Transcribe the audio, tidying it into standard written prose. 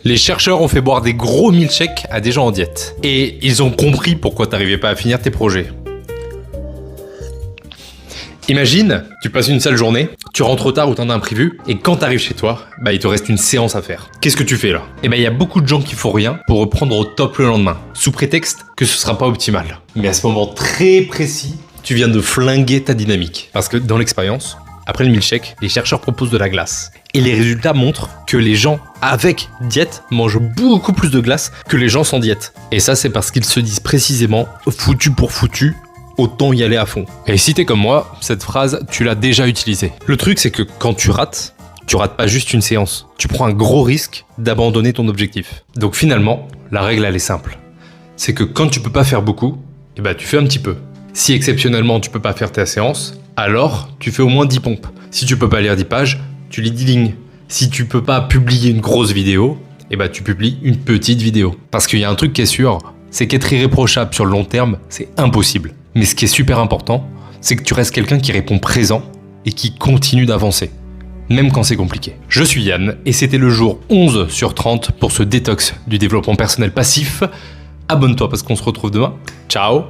Les chercheurs ont fait boire des gros milkshakes à des gens en diète. Et ils ont compris pourquoi t'arrivais pas à finir tes projets. Imagine, tu passes une sale journée, tu rentres tard ou t'en as un imprévu, et quand t'arrives chez toi, il te reste une séance à faire. Qu'est-ce que tu fais là? Il y a beaucoup de gens qui font rien pour reprendre au top le lendemain, sous prétexte que ce sera pas optimal. Mais à ce moment très précis, tu viens de flinguer ta dynamique. Parce que dans l'expérience, après le milkshake, les chercheurs proposent de la glace. Et les résultats montrent que les gens avec diète mangent beaucoup plus de glace que les gens sans diète. Et ça, c'est parce qu'ils se disent précisément « foutu pour foutu », autant y aller à fond. Et si t'es comme moi, cette phrase, tu l'as déjà utilisée. Le truc, c'est que quand tu rates pas juste une séance. Tu prends un gros risque d'abandonner ton objectif. Donc finalement, la règle, elle est simple. C'est que quand tu peux pas faire beaucoup, tu fais un petit peu. Si exceptionnellement, tu peux pas faire ta séance, alors tu fais au moins 10 pompes. Si tu peux pas lire 10 pages, tu lis 10 lignes. Si tu peux pas publier une grosse vidéo, tu publies une petite vidéo. Parce qu'il y a un truc qui est sûr, c'est qu'être irréprochable sur le long terme, c'est impossible. Mais ce qui est super important, c'est que tu restes quelqu'un qui répond présent et qui continue d'avancer, même quand c'est compliqué. Je suis Yann et c'était le jour 11 sur 30 pour ce détox du développement personnel passif. Abonne-toi parce qu'on se retrouve demain. Ciao!